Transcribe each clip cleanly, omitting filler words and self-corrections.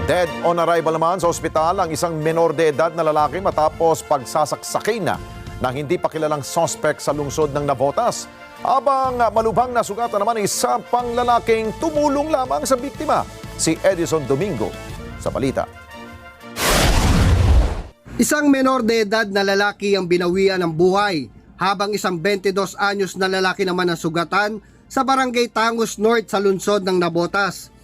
Dead on arrival naman sa ospital ang isang menor de edad na lalaki matapos pagsasaksakin na ng hindi pa kilalang suspect sa lungsod ng Navotas. Habang malubhang nasugatan naman isa pang lalaking tumulong lamang sa biktima, si Edison Domingo sa balita. Isang menor de edad na lalaki ang binawian ng buhay habang isang 22 anyos na lalaki naman ang sugatan sa barangay Tangos North sa lungsod ng Navotas.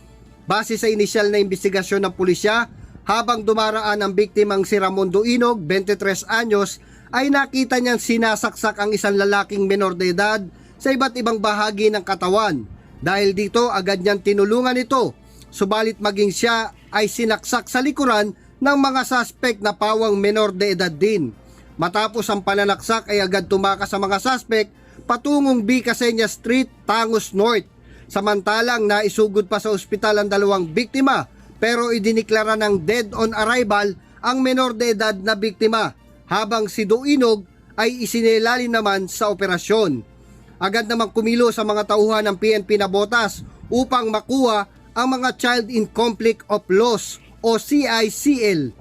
Base sa inisyal na investigasyon ng pulisya, habang dumaraan ang biktimang si Ramondo Inog, 23 anyos, ay nakita niyang sinasaksak ang isang lalaking menor de edad sa iba't ibang bahagi ng katawan. Dahil dito, agad niyang tinulungan ito, subalit maging siya ay sinaksak sa likuran ng mga suspect na pawang menor de edad din. Matapos ang pananaksak ay agad tumakas sa mga suspect patungong Bicasenia Street, Tangos North. Samantalang naisugod pa sa ospital ang dalawang biktima pero idiniklara ng dead on arrival ang menor de edad na biktima habang si Doinog ay isinilali naman sa operasyon. Agad namang kumilo sa mga tauhan ng PNP Navotas upang makuha ang mga Child in Conflict of Laws o CICL.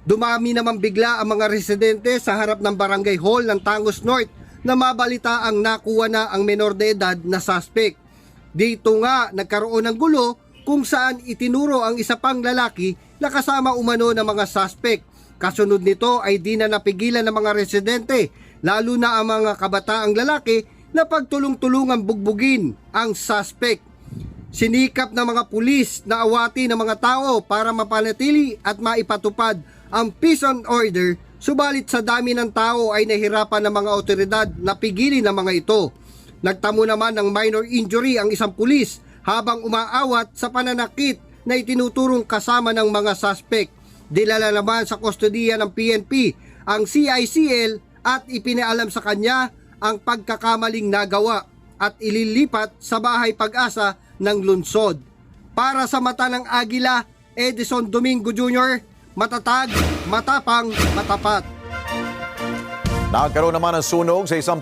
Dumami naman bigla ang mga residente sa harap ng barangay hall ng Tangos North na mabalita ang nakuha na ang menor de edad na suspect. Dito nga nagkaroon ng gulo kung saan itinuro ang isa pang lalaki na kasama umano ng mga suspect. Kasunod nito ay di na napigilan ng mga residente, lalo na ang mga kabataang lalaki na pagtulong-tulungan bugbugin ang suspect. Sinikap ng mga pulis na awati ng mga tao para mapanatili at maipatupad ang peace and order, subalit sa dami ng tao ay nahirapan ng mga otoridad na pigilin ang mga ito. Nagtamo naman ng minor injury ang isang pulis habang umaawat sa pananakit na itinuturong kasama ng mga suspect. Dilala naman sa kustodiya ng PNP ang CICL at ipinaalam sa kanya ang pagkakamaling nagawa at ililipat sa bahay pag-asa ng lungsod. Para sa mata ng Agila, Edison Domingo Jr., matatag, matapang, matapat. Nagkaroon naman ng sunog sa isang